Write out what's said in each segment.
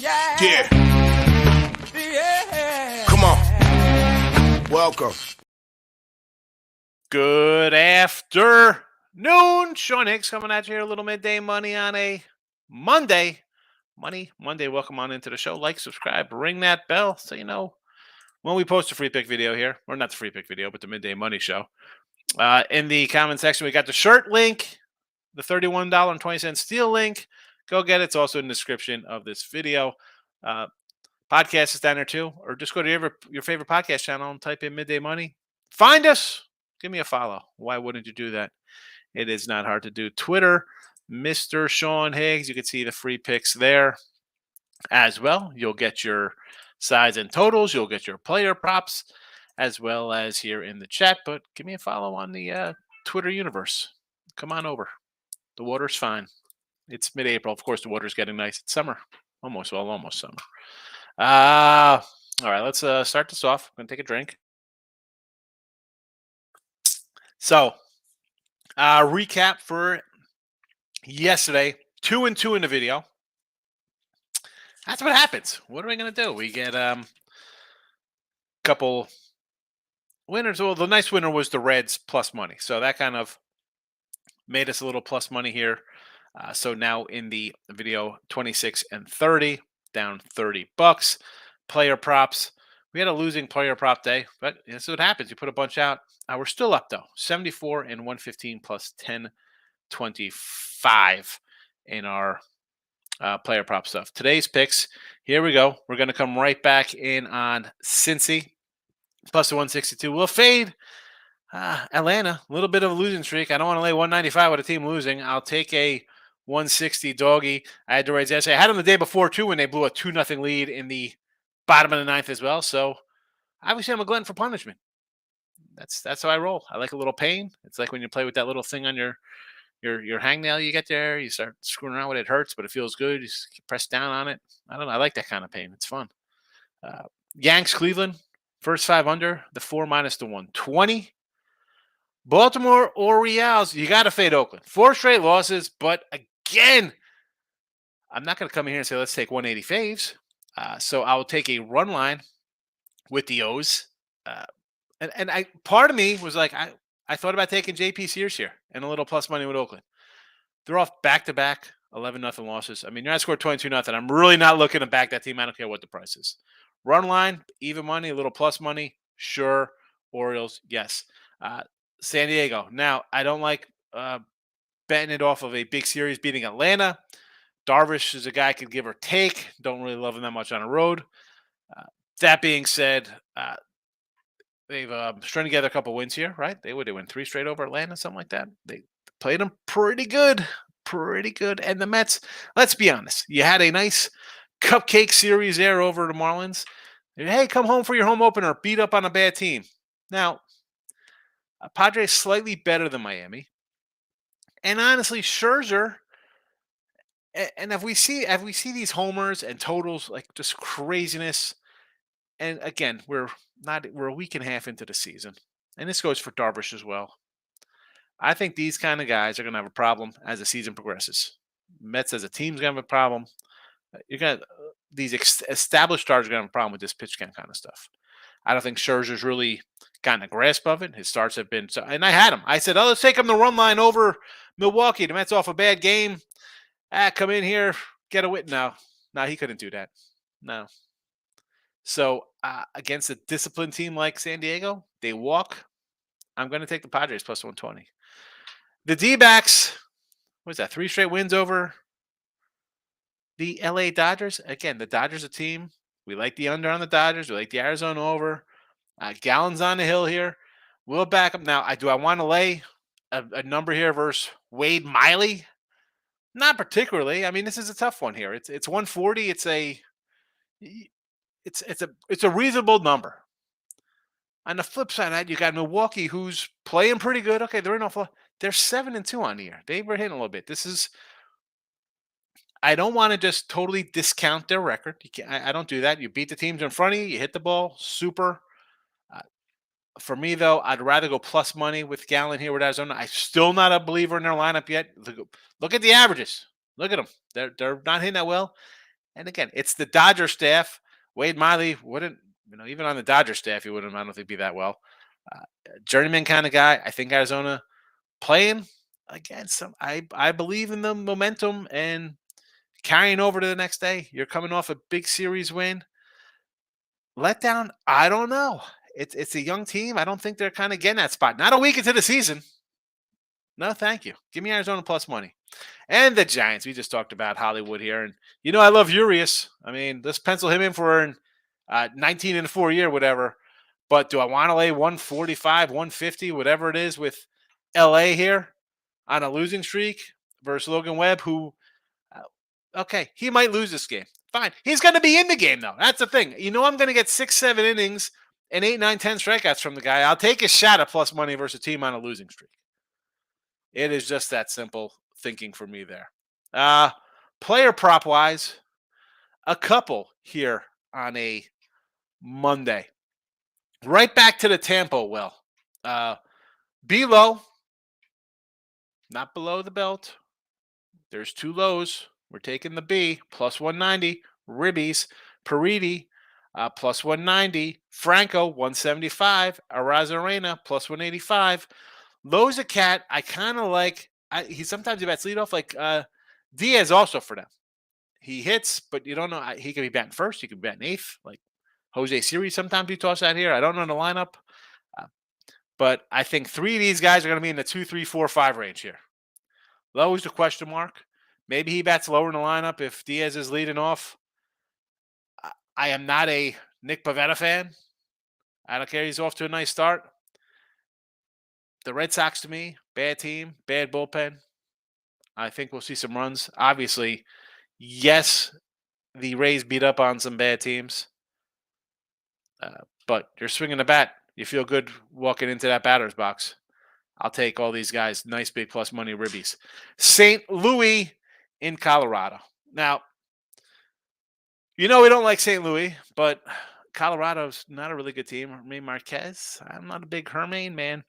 Yeah. Come on. Welcome. Good afternoon. Sean Hicks coming at you here. A little midday money on a Monday. Monday. Welcome on into the show. Like, subscribe, ring that bell so you know when we post a free pick video here. Or not the free pick video, but the midday money show. In the comment section, we got the shirt link, the $31.20 steel link. Go get it. It's also in the description of this video. Podcast is down there too. Or just go to your favorite podcast channel and type in Midday Money. Find us. Give me a follow. Why wouldn't you do that? It is not hard to do. Twitter, Mr. Sean Higgs. You can see the free picks there as well. You'll get your sides and totals. You'll get your player props as well as here in the chat. But give me a follow on the Twitter universe. Come on over. The water's fine. It's mid-April. Of course, the water's getting nice. It's summer. Almost summer. All right, let's start this off. I'm going to take a drink. So, recap for yesterday. 2-2 in the video. That's what happens. What are we going to do? We get couple winners. Well, the nice winner was the Reds plus money. So that kind of made us a little plus money here. So now in the video, 26 and 30, down $30. Player props. We had a losing player prop day, but this is what happens. You put a bunch out. We're still up though, 74 and 115 plus 1025 in our player prop stuff. Today's picks. Here we go. We're going to come right back in on Cincy plus the 162. We'll fade Atlanta. A little bit of a losing streak. I don't want to lay 195 with a team losing. I'll take a 160 doggy. I had to raise yesterday. I had them the day before too when they blew a 2-0 lead in the bottom of the ninth as well. So obviously I'm a glutton for punishment. That's how I roll. I like a little pain. It's like when you play with that little thing on your hangnail you get there. You start screwing around with it. It hurts, but it feels good. You press down on it. I don't know. I like that kind of pain. It's fun. Yanks, Cleveland, first 5 under, the 4 minus the 120. Baltimore Orioles, you got to fade Oakland. 4 straight losses, but again, I'm not going to come in here and say, let's take 180 faves. So I'll take a run line with the O's. And I part of me was like, I thought about taking JP Sears here and a little plus money with Oakland. They're off back-to-back 11-0 losses. I mean, you're not scored 22-0. I'm really not looking to back that team. I don't care what the price is. Run line, even money, a little plus money, sure. Orioles, yes. San Diego. Now, I don't like betting it off of a big series beating Atlanta. Darvish is a guy I could give or take. Don't really love him that much on the road. That being said, they've strung together a couple wins here, right? They win 3 straight over Atlanta, something like that. They played them pretty good. And the Mets, let's be honest, you had a nice cupcake series there over the Marlins. Hey, come home for your home opener. Beat up on a bad team. Now, Padres slightly better than Miami. And honestly, Scherzer, and if we see these homers and totals, like just craziness, and again, we're a week and a half into the season, and this goes for Darvish as well. I think these kind of guys are going to have a problem as the season progresses. Mets as a team's going to have a problem. You're going to these established stars are going to have a problem with this pitch count kind of stuff. I don't think Scherzer's really gotten a grasp of it. His starts have been so, and I had him. I said, "Oh, let's take him the run line over Milwaukee. The Mets off a bad game. Come in here, get a win." No, he couldn't do that. No. So against a disciplined team like San Diego, they walk. I'm going to take the Padres plus 120. The D-backs, what is that? 3 straight wins over the LA Dodgers. Again, the Dodgers are a team. We like the under on the Dodgers. We like the Arizona over. Gallons on the hill here. We'll back up. Now, do I want to lay a number here versus Wade Miley? Not particularly. I mean, this is a tough one here. It's 140. It's a reasonable number. On the flip side of that, you got Milwaukee, who's playing pretty good. Okay, they're in off. They're 7-2 on the year. They were hitting a little bit. I don't want to just totally discount their record. I don't do that. You beat the teams in front of you. You hit the ball. Super. For me, though, I'd rather go plus money with Gallen here with Arizona. I'm still not a believer in their lineup yet. Look at the averages. Look at them. They're not hitting that well. And again, it's the Dodger staff. Wade Miley wouldn't, even on the Dodger staff, he wouldn't, I don't think, be that well. Uh, Journeyman kind of guy. I think Arizona playing again. I believe in the momentum and carrying over to the next day. You're coming off a big series win. Letdown, I don't know. It's a young team. I don't think they're kind of getting that spot. Not a week into the season. No, thank you. Give me Arizona plus money. And the Giants. We just talked about Hollywood here. And, I love Urias. I mean, let's pencil him in for an 19 and 4 year, whatever. But do I want to lay 145, 150, whatever it is with LA here on a losing streak versus Logan Webb, who, okay, he might lose this game. Fine. He's going to be in the game, though. That's the thing. I'm going to get 6, 7 innings and 8, 9, 10 strikeouts from the guy. I'll take a shot at plus money versus a team on a losing streak. It is just that simple thinking for me there. Player prop wise, a couple here on a Monday. Right back to the Tampa well. Below, not below the belt. There's 2 lows. We're taking the B, plus 190. Ribbies, Paridi, plus 190. Franco, 175. Arozarena, plus 185. Lowe's a cat I kind of like. He sometimes bats leadoff, like Diaz also for them. He hits, but you don't know. He could be batting first. He could be batting eighth. Like Jose Siri, sometimes you toss out here. I don't know the lineup. But I think 3 of these guys are going to be in the 2, 3, 4, 5 range here. Lowe's a question mark. Maybe he bats lower in the lineup if Diaz is leading off. I am not a Nick Pivetta fan. I don't care. He's off to a nice start. The Red Sox, to me, bad team, bad bullpen. I think we'll see some runs. Obviously, yes, the Rays beat up on some bad teams. But you're swinging the bat. You feel good walking into that batter's box. I'll take all these guys. Nice big plus money ribbies. St. Louis in Colorado. Now, we don't like St. Louis, but Colorado's not a really good team. Hermine Marquez, I'm not a big Hermine man.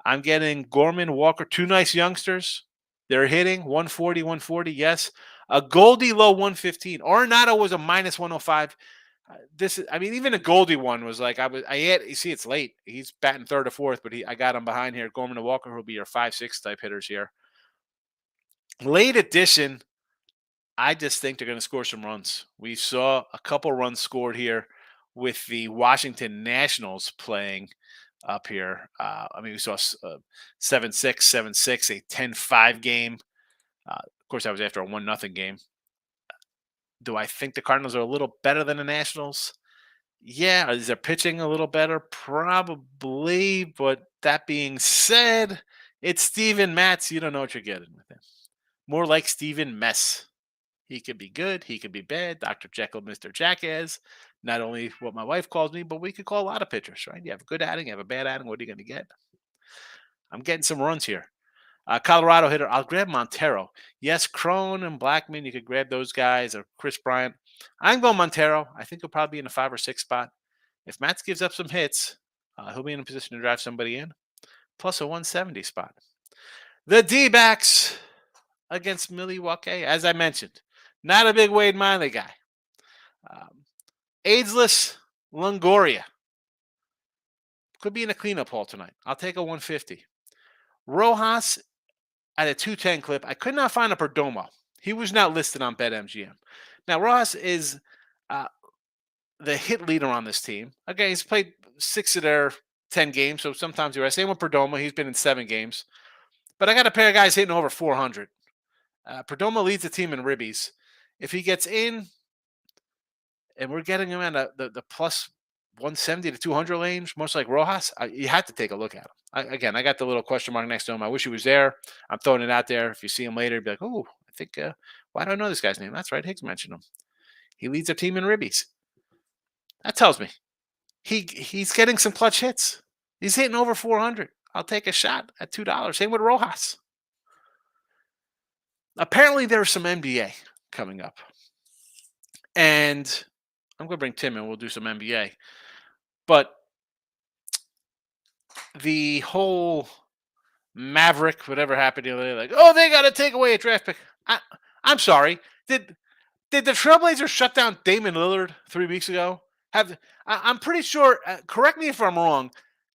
I'm getting Gorman, Walker, 2 nice youngsters. They're hitting 140, 140. Yes. A Goldie low 115. Arenado was a minus 105. Even a Goldie one was like, you see, it's late. He's batting third or fourth, but I got him behind here. Gorman and Walker will be your 5-6 type hitters here. Late addition, I just think they're going to score some runs. We saw a couple runs scored here with the Washington Nationals playing up here. We saw 7-6, 7-6, a 10-5 game. Of course, that was after a 1-0 game. Do I think the Cardinals are a little better than the Nationals? Yeah. Is their pitching a little better? Probably. But that being said, it's Steven Matz. You don't know what you're getting with him. More like Steven Mess. He could be good. He could be bad. Dr. Jekyll, Mr. Jackass. Not only what my wife calls me, but we could call a lot of pitchers, right? You have a good outing, you have a bad outing. What are you going to get? I'm getting some runs here. Colorado hitter, I'll grab Montero. Yes, Crone and Blackman, you could grab those guys, or Chris Bryant. I'm going Montero. I think he'll probably be in a 5 or 6 spot. If Matz gives up some hits, he'll be in a position to drive somebody in, plus a 170 spot. The D-backs against Milwaukee, as I mentioned, not a big Wade Miley guy. Ageless Longoria could be in a cleanup hole tonight. I'll take a 150. Rojas at a 210 clip. I could not find a Perdomo. He was not listed on BetMGM. Now, Rojas is the hit leader on this team. Okay, he's played 6 of their 10 games, so sometimes you're same with Perdomo. He's been in 7 games. But I got a pair of guys hitting over 400. Perdomo leads the team in ribbies. If he gets in, and we're getting him in the plus 170 to 200 range, much like Rojas, you have to take a look at him. I got the little question mark next to him. I wish he was there. I'm throwing it out there. If you see him later, be like, oh, I think, why do I know this guy's name? That's right. Higgs mentioned him. He leads their team in ribbies. That tells me he's getting some clutch hits. He's hitting over 400. I'll take a shot at $2. Same with Rojas. Apparently, there's some NBA coming up. And I'm going to bring Tim in. We'll do some NBA. But the whole Maverick, whatever happened the other day, like, oh, they got to take away a draft pick. I'm sorry. Did the Trailblazers shut down Damian Lillard 3 weeks ago? I'm pretty sure, correct me if I'm wrong,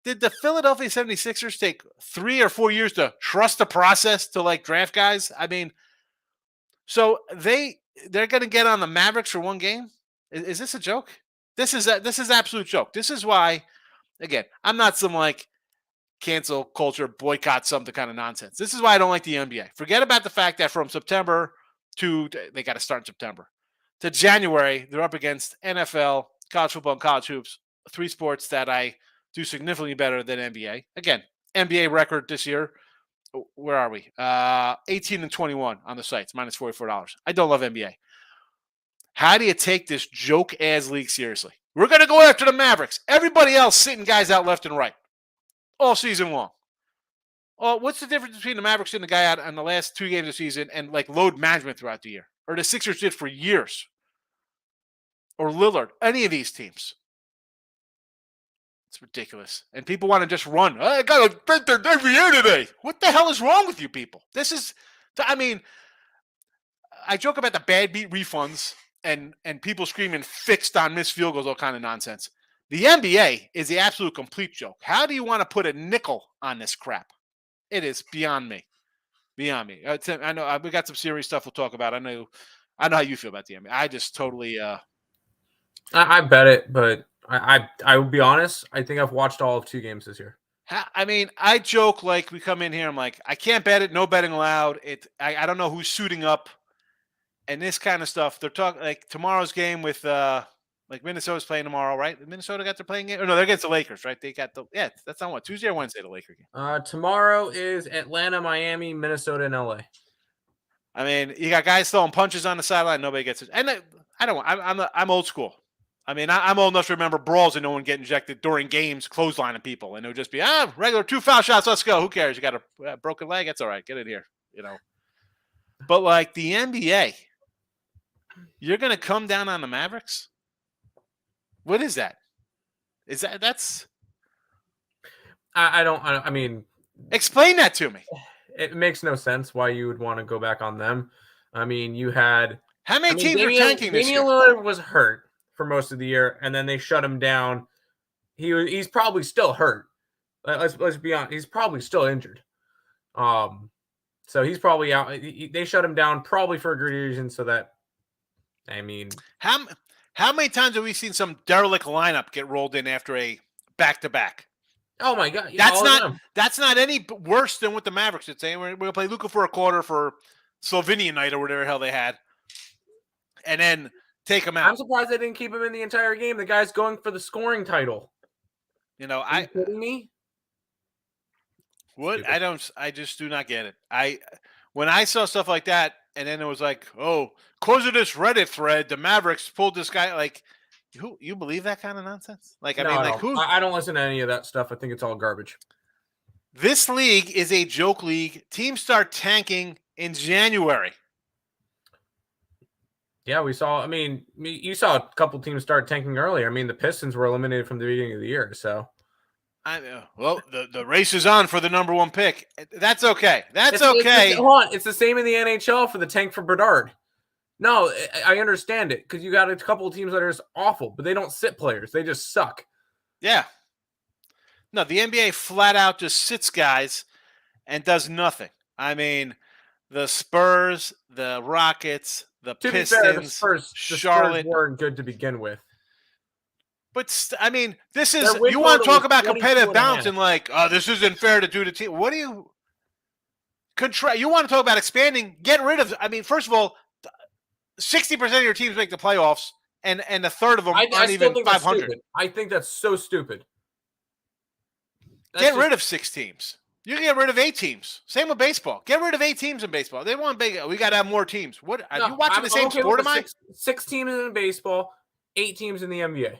did the Philadelphia 76ers take 3 or 4 years to trust the process to like draft guys? I mean, so they're going to get on the Mavericks for one game? Is this a joke? This is absolute joke. This is why, again, I'm not some like cancel culture, boycott something kind of nonsense. This is why I don't like the NBA. Forget about the fact that from September to they got to start in September to January, they're up against NFL, college football, and college hoops, 3 sports that I do significantly better than NBA. Again, NBA record this year. Where are we? 18 and 21 on the sites, minus $44. I don't love NBA. How do you take this joke ass league seriously? We're going to go after the Mavericks. Everybody else sitting guys out left and right all season long. Oh, what's the difference between the Mavericks and the guy out on the last 2 games of the season and like load management throughout the year? Or the Sixers did for years? Or Lillard, any of these teams. It's ridiculous. And people want to just run. I got to bet their NBA today. What the hell is wrong with you people? I mean, I joke about the bad beat refunds and people screaming fixed on missed field goals, all kind of nonsense. The NBA is the absolute complete joke. How do you want to put a nickel on this crap? It is beyond me. Beyond me. I know we got some serious stuff we'll talk about. I know how you feel about the NBA. I just totally. I bet it, but I will be honest. I think I've watched all of 2 games this year. I mean, I joke like we come in here. I'm like, I can't bet it. No betting allowed. I don't know who's suiting up, and this kind of stuff. They're talking like tomorrow's game with like Minnesota's playing tomorrow, right? Minnesota got their playing game. Or no, they're against the Lakers, right? They got that's on what, Tuesday or Wednesday, the Laker game. Tomorrow is Atlanta, Miami, Minnesota, and LA. I mean, you got guys throwing punches on the sideline. Nobody gets it, and I don't. I'm old school. I mean, I'm old enough to remember brawls and no one get injected during games, clotheslining people, and it would just be regular 2 foul shots. Let's go. Who cares? You got a broken leg? That's all right. Get in here. But like the NBA, you're gonna come down on the Mavericks. What is that? That's? I mean, explain that to me. It makes no sense why you would want to go back on them. I mean, you had how many teams were tanking this year? Damian Lillard was hurt for most of the year, and then they shut him down. He's probably still hurt. Let's be honest. He's probably still injured. So he's probably out. They shut him down probably for a good reason. So that, I mean, how many times have we seen some derelict lineup get rolled in after a back-to-back? Oh my God, that's not any worse than what the Mavericks did. Say we're gonna play Luka for a quarter for Slovenian night or whatever the hell they had, and then take him out. I'm surprised they didn't keep him in the entire game. The guy's going for the scoring title. Are you kidding me? What? Stupid. I just do not get it. When I saw stuff like that, and then it was like, oh, because of this Reddit thread, the Mavericks pulled this guy. Like, you believe that kind of nonsense? Like, I don't listen to any of that stuff. I think it's all garbage. This league is a joke league. Teams start tanking in January. Yeah, we saw. I mean, you saw a couple teams start tanking earlier. I mean, the Pistons were eliminated from the beginning of the year. So, well, the race is on for the number 1 pick. That's okay. That's okay. It's the same in the NHL for the tank for Bedard. No, I understand it because you got a couple of teams that are just awful, but they don't sit players. They just suck. Yeah. No, the NBA flat out just sits guys and does nothing. I mean, the Spurs, the Rockets, the Pistons, the Charlotte Spurs weren't good to begin with. But I mean, this is you want to talk about competitive balance and like, oh, this isn't fair to do to team. What do you you want to talk about expanding? Get rid of. I mean, first of all, 60% of your teams make the playoffs, and a third of them aren't even 500. I think that's so stupid. Get rid of 6 teams. You can get rid of 8 teams. Same with baseball. Get rid of 8 teams in baseball. They want big. We got to have more teams. What are you watching the same sport? Am I? 6 teams in baseball, 8 teams in the NBA.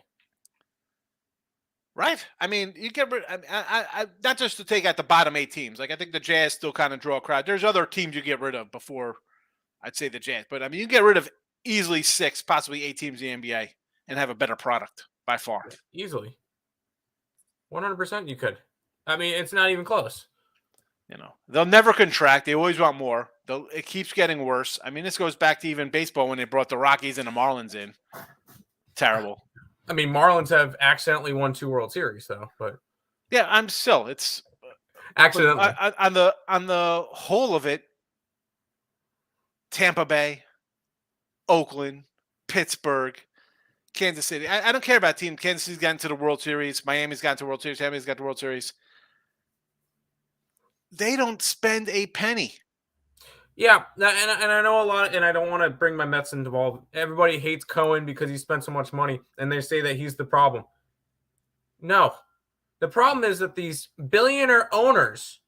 Right. I mean, you get rid. I not just to take out the bottom 8 teams. Like I think the Jazz still kind of draw a crowd. There's other teams you get rid of before. I'd say the Jazz, but I mean, you get rid of easily 6, possibly 8 teams in the NBA and have a better product by far. Easily. 100% you could. I mean, it's not even close. They'll never contract. They always want more. It keeps getting worse. I mean, this goes back to even baseball when they brought the Rockies and the Marlins in. Terrible. I mean, Marlins have accidentally won 2 World Series, though. But yeah, it's accidentally on the whole of it. Tampa Bay, Oakland, Pittsburgh, Kansas City. I don't care about team. Kansas City's gotten to the World Series. Miami's gotten to the World Series. Tampa's got the World Series. They don't spend a penny. Yeah, and I know a lot, and I don't want to bring my Mets involved. Everybody hates Cohen because he spent so much money, and they say that he's the problem. No. The problem is that these billionaire owners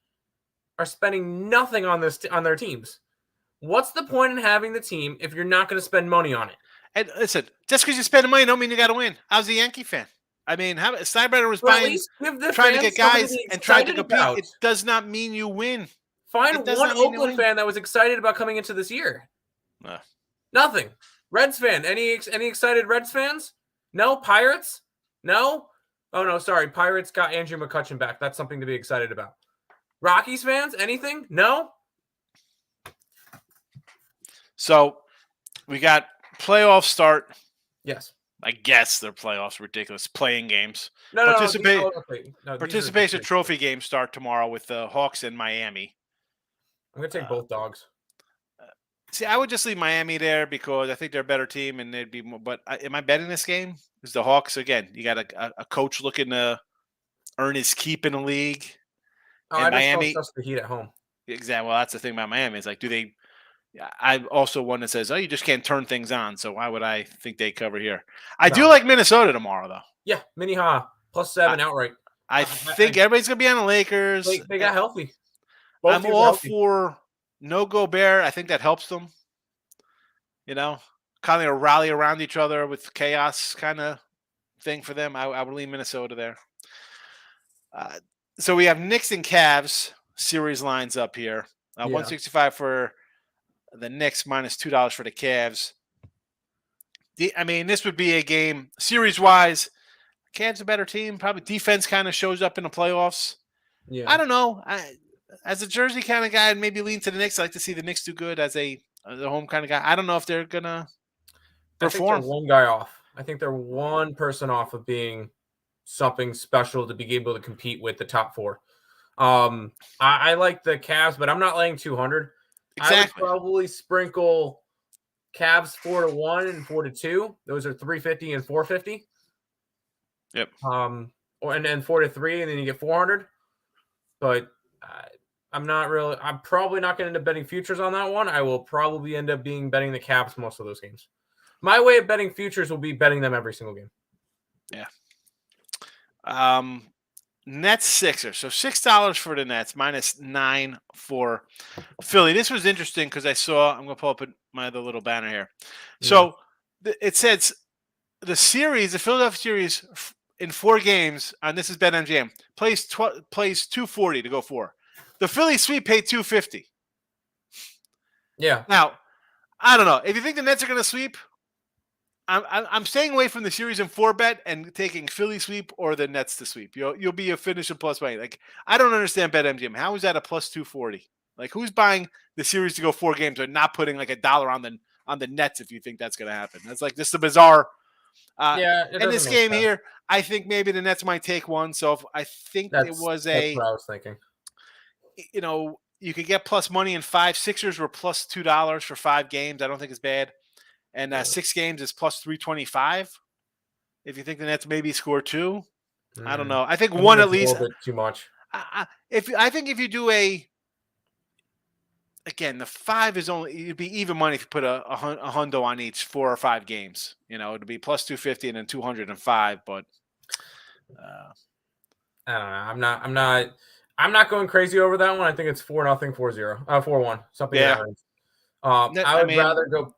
are spending nothing on their teams. What's the point in having the team if you're not going to spend money on it? And listen, just because you spend money don't mean you got to win. I was a Yankee fan. I mean, Steinbrenner was trying to get guys and trying to compete. It does not mean you win. Find one Oakland fan that was excited about coming into this year. Nothing. Reds fan. Any excited Reds fans? No. Pirates? No. Oh no, sorry. Pirates got Andrew McCutchen back. That's something to be excited about. Rockies fans? Anything? No. So we got playoff start. Yes. I guess they're playoffs. Ridiculous. Playing games. No. Participation trophy games start tomorrow with the Hawks in Miami. I'm going to take both dogs. See, I would just leave Miami there because I think they're a better team and they'd be more. But am I betting this game? Because the Hawks, again, you got a coach looking to earn his keep in the league. And Miami trust the Heat at home. Exactly. Well, that's the thing about Miami. It's like, do they? I'm also one that says, oh, you just can't turn things on. So why would I think they cover here? I do like Minnesota tomorrow, though. Yeah, Minnehaha +7 outright. I think everybody's gonna be on the Lakers. They got healthy. I'm all for no Gobert. I think that helps them. Kind of rally around each other with chaos kind of thing for them. I would leave Minnesota there. So we have Knicks and Cavs series lines up here. 165 for the Knicks, -$2 for the Cavs. This would be a game series-wise. Cavs a better team. Probably defense kind of shows up in the playoffs. Yeah. I don't know. As a Jersey kind of guy, maybe lean to the Knicks. I like to see the Knicks do good as the home kind of guy. I don't know if they're gonna perform. I think they're one guy off. I think they're one person off of being something special to be able to compete with the top 4. I like the Cavs, but I'm not laying 200. Exactly. I would probably sprinkle Cavs 4-1 and 4-2. Those are 350 and 450. Yep. And then 4-3, and then you get 400. But I'm probably not going to end up betting futures on that one. I will probably end up betting the Cavs most of those games. My way of betting futures will be betting them every single game. Yeah. Nets Sixers. So $6 for the Nets, -9 for Philly. This was interesting because I'm going to pull up my other little banner here. So it says the Philadelphia series in 4 games, and this is BetMGM, plays 240 to go 4. The Philly sweep paid 250. Yeah. Now, I don't know. If you think the Nets are going to sweep, I'm staying away from the series in 4 bet and taking Philly sweep or the Nets to sweep. You'll be a finishing plus money. Like, I don't understand BetMGM. How is that a +240? Like, who's buying the series to go 4 games or not putting like $1 on the Nets if you think that's going to happen? That's like just a bizarre. In this game here, I think maybe the Nets might take one. So I think that's what I was thinking. You could get plus money in 5. Sixers were +$2 for 5 games. I don't think it's bad. And 6 games is +325. If you think the Nets maybe score 2, I don't know. I think one at least. A little bit too much. I think if you do again, the 5 is it'd be even money if you put a hundo on each 4 or 5 games. It'd be +250 and then 205. But I don't know. I'm not going crazy over that one. I think it's 4-0, 4-0, 4-1, something. Yeah. I would rather go.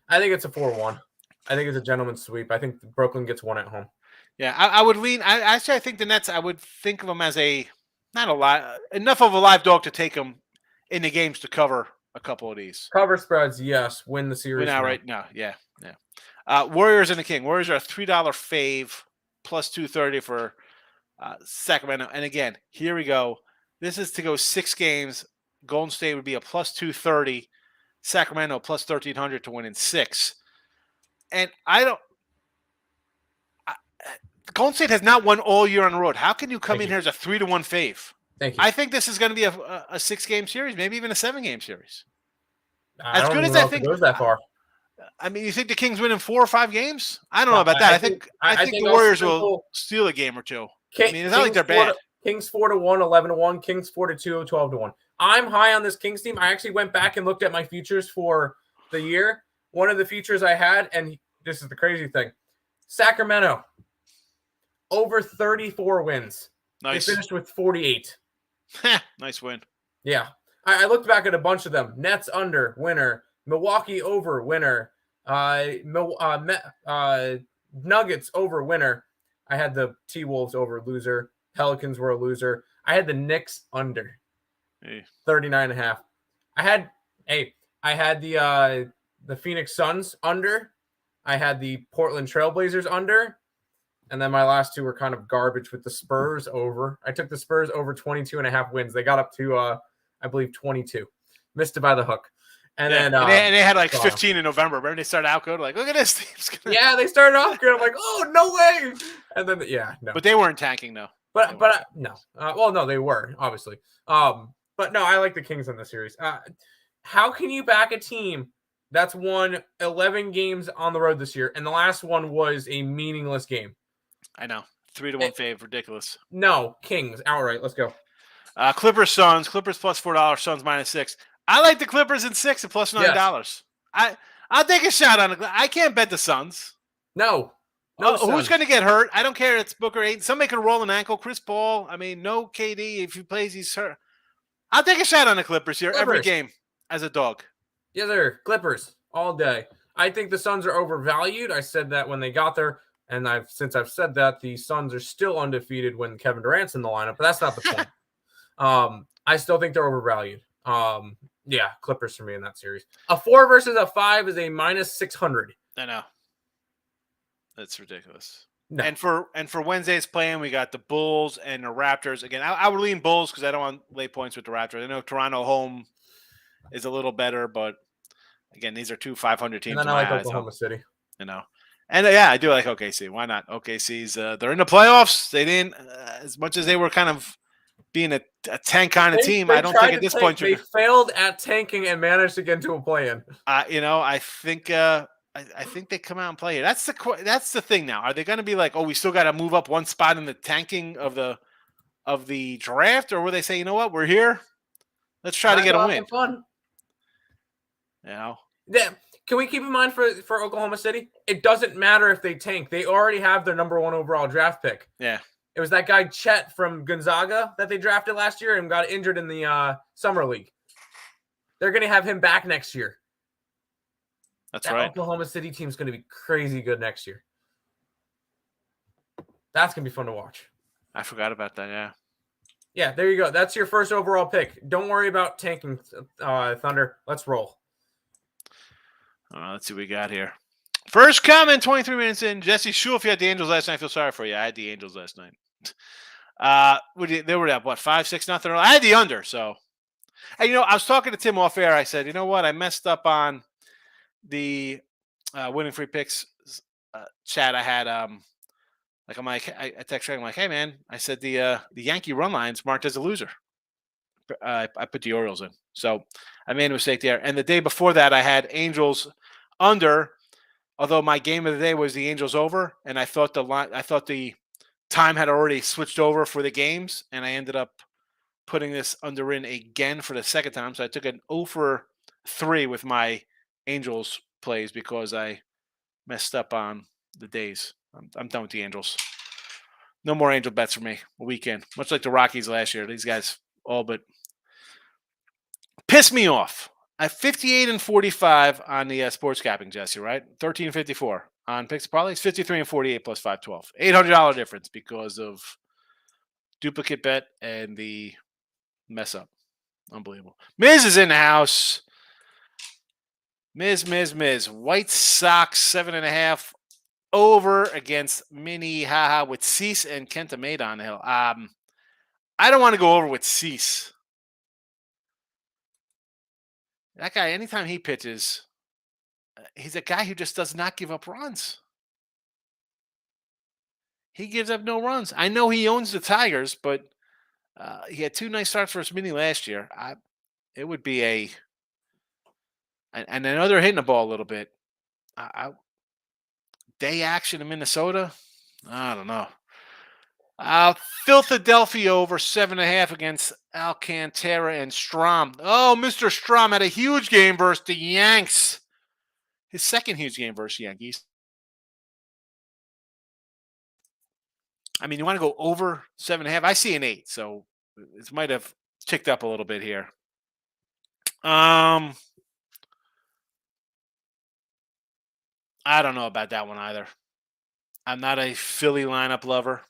I think it's a 4-1. I think it's a gentleman's sweep. I think Brooklyn gets 1 at home. Yeah, I would lean. I think the Nets. I would think of them as enough of a live dog to take them in the games to cover a couple of these. Cover spreads, yes. Win the series. Right now, yeah. Warriors and the King. Warriors are a $3 fave, +230 for Sacramento. And again, here we go. This is to go 6 games. Golden State would be a plus 230. Sacramento plus 1,300 to win in 6. And Golden State has not won all year on the road. How can you come in here as a 3-1 fave? Thank you. I think this is going to be a 6-game series, maybe even a 7-game series. I don't even know if it goes that far. I mean, you think the Kings win in 4 or 5 games? I don't know about that. I think the Warriors will steal a game or 2. I mean, it's not like they're bad. Kings 4-1, 11-1, Kings 4-2, 12-1. I'm high on this Kings team. I actually went back and looked at my futures for the year. One of the futures I had, and this is the crazy thing, Sacramento, over 34 wins. Nice. They finished with 48. Nice win. Yeah. I looked back at a bunch of them. Nets under, winner. Milwaukee over, winner. Nuggets over, winner. I had the T-Wolves over, loser. Pelicans were a loser. I had the Knicks under, 39.5. I had the Phoenix Suns under. I had the Portland Trailblazers under. And then my last 2 were kind of garbage with the Spurs over. I took the Spurs over 22.5 wins. They got up to, I believe, 22. Missed it by the hook. And then they had like 15 in November. Remember they started out good? Like, look at this team. Yeah, they started off good. I'm like, oh, no way. And then, no. But they weren't tanking, though. But no. Well, no, they were, obviously. But no, I like the Kings in the series. How can you back a team that's won 11 games on the road this year, and the last one was a meaningless game? I know. 3-1 fave. Ridiculous. No, Kings outright. Let's go. Clippers, Suns. Clippers plus $4. Suns minus 6. I like the Clippers in 6 at plus $9. Yes. I'll take a shot on it. I can't bet the Suns. No. Who's going to get hurt? I don't care. It's Booker 8. Somebody can roll an ankle. Chris Paul. I mean, no KD. If he plays, he's hurt. I'll take a shot on the Clippers here every game as a dog. Yeah, they're Clippers all day. I think the Suns are overvalued. I said that when they got there. And since I've said that, the Suns are still undefeated when Kevin Durant's in the lineup, but that's not the point. I still think they're overvalued. Yeah, Clippers for me in that series. A 4 versus a 5 is a minus 600. I know. That's ridiculous. No. And for Wednesday's playing, we got the Bulls and the Raptors. Again, I would lean Bulls because I don't want late points with the Raptors. I know Toronto home is a little better, but again, these are 2 500 teams. And then I like Oklahoma City. You know. And yeah, I do like OKC. Why not? OKC's they're in the playoffs. They didn't as much as they were kind of being a tank kind of team. I don't think at this point they failed at tanking and managed to get into a play-in. I think they come out and play it. That's the thing now. Are they going to be like, oh, we still got to move up one spot in the tanking of the draft, or will they say, you know what, we're here, let's try to get a win? Fun. You know. Yeah. Can we keep in mind for Oklahoma City, it doesn't matter if they tank. They already have their number 1 overall draft pick. Yeah. It was that guy Chet from Gonzaga that they drafted last year and got injured in the summer league. They're going to have him back next year. That's right. Oklahoma City team's going to be crazy good next year. That's going to be fun to watch. I forgot about that, yeah. Yeah, there you go. That's your first overall pick. Don't worry about tanking, Thunder. Let's roll. Let's see what we got here. First comment, 23 minutes in. Jesse Shule, if you had the Angels last night, I feel sorry for you. I had the Angels last night. They were at, 5-6-0? I had the under, so. And, I was talking to Tim off air. I said, you know what? I messed up on the winning free picks chat I had. I'm like, I texted him, I'm like, hey, man. I said the Yankee run line's marked as a loser. I put the Orioles in. So I made a mistake there. And the day before that, I had Angels under, although my game of the day was the Angels over, and I thought the time had already switched over for the games, and I ended up putting this under in again for the second time. So I took an 0 for 3 with my Angels plays because I messed up on the days. I'm done with the Angels. No more Angel bets for me a weekend. Much like the Rockies last year. These guys all but piss me off. I have 58 and 45 on the sports capping, Jesse, right? 13.54 on picks probably. It's 53 and 48 plus 512. $800 difference because of duplicate bet and the mess up. Unbelievable. Miz is in the house. Miz. White Sox 7.5 over against Mini Haha with Cease and Kenta Maeda on the hill. I don't want to go over with Cease. That guy, anytime he pitches, he's a guy who just does not give up runs. He gives up no runs. I know he owns the Tigers, but he had 2 nice starts for his mini last year. It would be and I know they're hitting the ball a little bit. Day action in Minnesota, I don't know. Philadelphia over 7.5 against Alcantara and Strom. Oh, Mr. Strom had a huge game versus the Yanks. His second huge game versus Yankees. I mean, you want to go over 7.5? I see an 8, so it might have ticked up a little bit here. I don't know about that one either. I'm not a Philly lineup lover.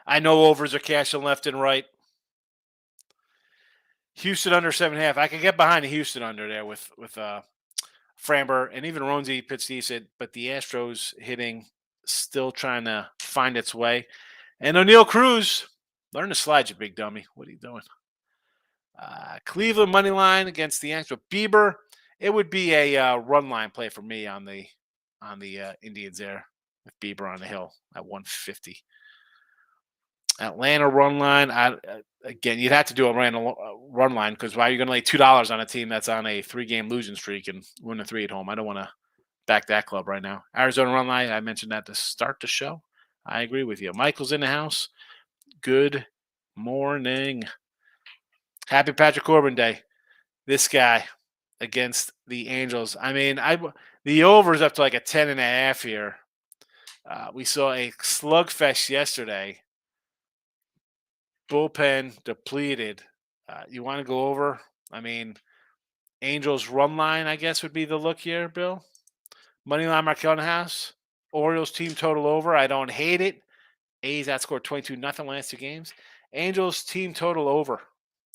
I know overs are cashing left and right. Houston under 7.5. I can get behind the Houston under there with Framber, and even Ronzi pitched decent, but the Astros hitting still trying to find its way. And O'Neal Cruz, learn to slide, you big dummy. What are you doing? Cleveland money line against the Yankees with Bieber. It would be a run line play for me on the Indians there with Bieber on the hill at 150. Atlanta run line. Again, you'd have to do a run line because why are you going to lay $2 on a team that's on a 3-game losing streak and win a 3 at home? I don't want to back that club right now. Arizona run line. I mentioned that to start the show. I agree with you. Michael's in the house. Good morning. Happy Patrick Corbin Day. This guy against the Angels. I mean, the over is up to like a 10.5 here. We saw a slugfest yesterday. Bullpen depleted. You want to go over? I mean, Angels run line, I guess, would be the look here, Bill. Moneyline Markel in the house. Orioles team total over. I don't hate it. A's outscored 22-0 last 2 games. Angels team total over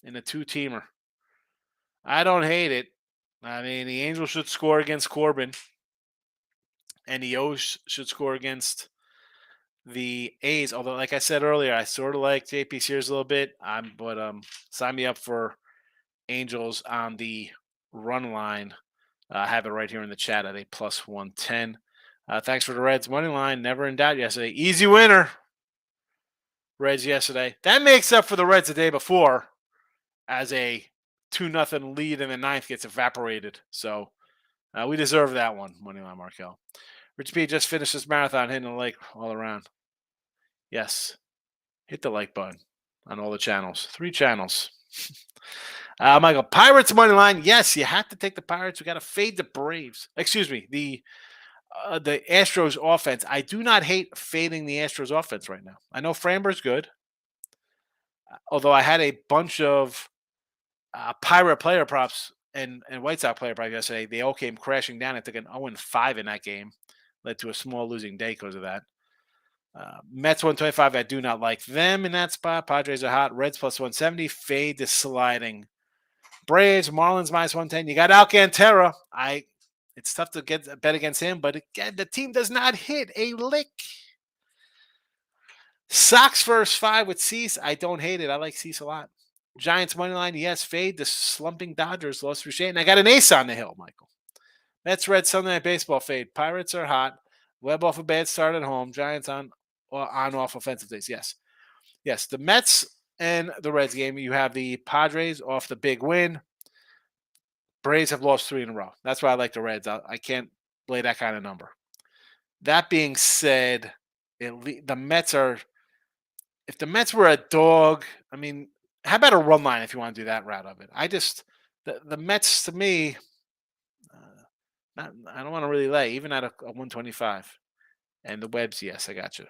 in a 2-teamer. I don't hate it. I mean, the Angels should score against Corbin. And the O's should score against the A's. Although, like I said earlier, I sort of like JP Sears a little bit. But sign me up for Angels on the run line. I have it right here in the chat at a plus 110. Thanks for the Reds money line. Never in doubt yesterday. Easy winner. Reds yesterday. That makes up for the Reds the day before as a 2-0 lead in the 9th gets evaporated. So we deserve that one, Moneyline Markel. Rich P just finished this marathon hitting the lake all around. Yes. Hit the like button on all the channels. 3 channels. Michael, Pirates money line. Yes, you have to take the Pirates. We got to fade the Braves. Excuse me, the Astros offense. I do not hate fading the Astros offense right now. I know Framber's good. Although I had a bunch of Pirate player props and White Sox player props yesterday. They all came crashing down. I took an 0-5 in that game. Led to a small losing day because of that. Mets 125. I do not like them in that spot. Padres are hot. Reds plus 170. Fade the sliding. Braves, Marlins minus 110. You got Alcantara. It's tough to get a bet against him, but again, the team does not hit a lick. Sox first 5 with Cease. I don't hate it. I like Cease a lot. Giants money line. Yes, fade. The slumping Dodgers lost Richey. And I got an ace on the hill, Michael. Mets, Reds, Sunday Night Baseball fade. Pirates are hot. Webb off a bad start at home. Giants on off offensive days. Yes. The Mets and the Reds game. You have the Padres off the big win. Braves have lost 3 in a row. That's why I like the Reds. I can't play that kind of number. That being said, the Mets are. If the Mets were a dog, I mean, how about a run line if you want to do that route of it? The Mets to me. I don't want to really lay, even at a 125. And the Webbs, yes, I got you.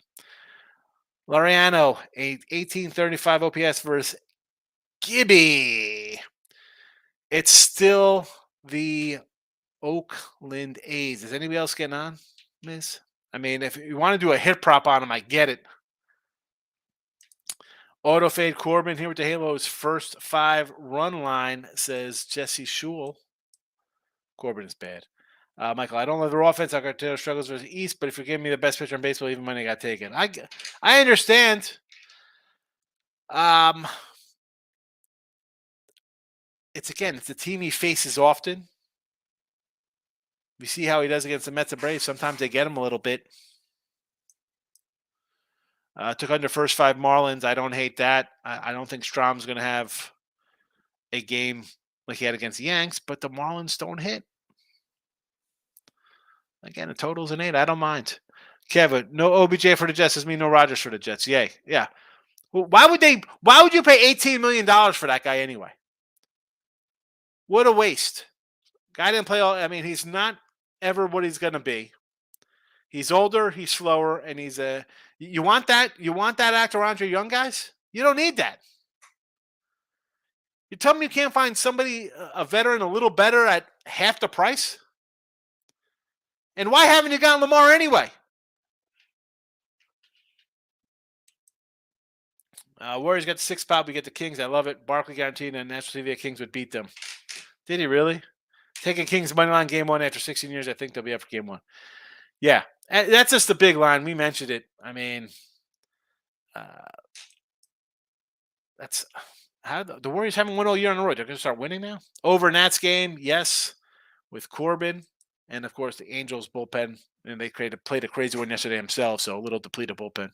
Laureano, 1835 OPS versus Gibby. It's still the Oakland A's. Is anybody else getting on, Miss? I mean, if you want to do a hit prop on them, I get it. Auto fade Corbin here with the Halos. First 5 run line, says Jesse Shule. Corbin is bad. Michael, I don't love their offense. I got Taylor struggles versus East, but if you're giving me the best pitcher in baseball, even money got taken. I understand. Um, it's a team he faces often. We see how he does against the Mets and Braves. Sometimes they get him a little bit. Took under first 5 Marlins. I don't hate that. I don't think Strom's going to have a game like he had against the Yanks, but the Marlins don't hit. Again, the total's an 8. I don't mind. Kevin, no OBJ for the Jets. Does mean no Rodgers for the Jets. Yay. Yeah. Well, why would you pay $18 million for that guy anyway? What a waste. Guy didn't play all. I mean, he's not ever what he's going to be. He's older, he's slower, and he's a. You want that? You want that actor around your young guys? You don't need that. You tell me you can't find somebody, a veteran, a little better at half the price? And why haven't you gotten Lamar anyway? Warriors got the 6 spot. We get the Kings. I love it. Barkley guaranteed, and National TV Kings would beat them. Did he really? Taking Kings money line game 1 after 16 years. I think they'll be up for game 1. Yeah, that's just the big line. We mentioned it. I mean, that's how the Warriors haven't won all year on the road. They're going to start winning now. Over Nats game, yes, with Corbin, and of course the Angels bullpen. And they played a crazy one yesterday themselves, so a little depleted bullpen.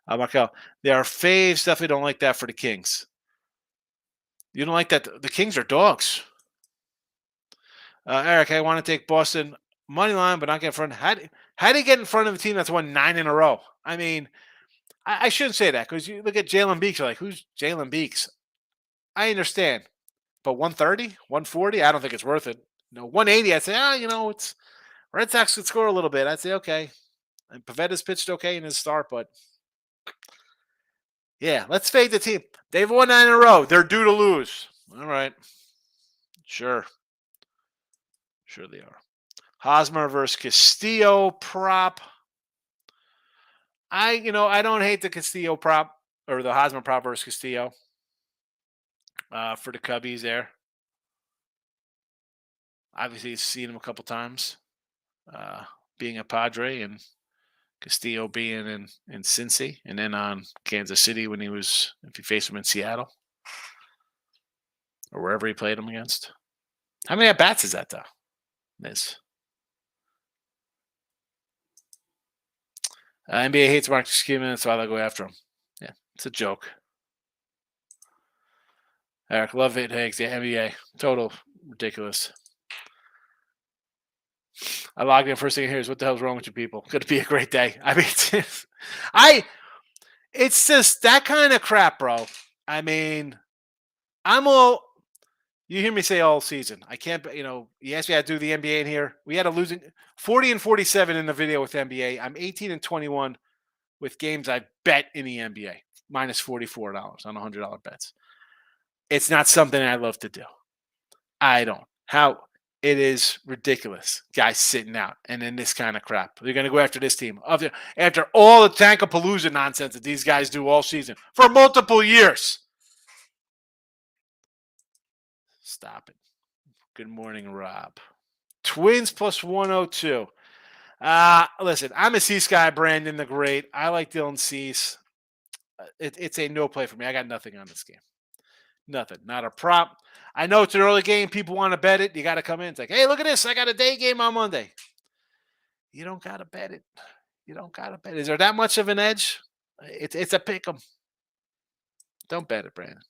Markel, there are faves. Definitely don't like that for the Kings. You don't like that? The Kings are dogs. Eric, I want to take Boston money line, but not get in front. How do you get in front of a team that's won 9 in a row? I mean, I shouldn't say that because you look at Jalen Beeks. You're like, who's Jalen Beeks? I understand, but 130, 140, I don't think it's worth it. 180, I'd say, it's Red Sox could score a little bit. I'd say okay. And Pavetta's pitched okay in his start, but yeah, let's fade the team. They've won 9 in a row. They're due to lose. All right, sure they are. Hosmer versus Castillo prop. I don't hate the Castillo prop or the Hosmer prop versus Castillo for the Cubbies there. Obviously, he's seen him a couple times, being a Padre and Castillo being in Cincy, and then on Kansas City if he faced him in Seattle or wherever he played him against. How many at-bats is that, though? NBA hates Marcus Cuban, so I'll go after him. Yeah, it's a joke. Eric, love it, Higgs. Yeah, NBA. Total ridiculous. I logged in first thing here is what the hell's wrong with you people? Could be a great day. I mean, it's just that kind of crap, bro. I mean, you hear me say all season. I can't, you asked me how to do the NBA in here. We had a losing 40 and 47 in the video with NBA. I'm 18 and 21 with games I bet in the NBA, minus $44 on $100 bets. It's not something I love to do. I don't. It is ridiculous. Guys sitting out and then this kind of crap. They're going to go after this team. After all the Tankapalooza nonsense that these guys do all season for multiple years. Stop it. Good morning, Rob. Twins plus 102. Listen, I'm a Cease guy, Brandon the Great. I like Dylan Cease. It's a no play for me. I got nothing on this game. Nothing. Not a prop. I know it's an early game. People want to bet it. You got to come in. It's like, hey, look at this. I got a day game on Monday. You don't got to bet it. You don't got to bet it. Is there that much of an edge? It's a pick 'em. Don't bet it, Brandon.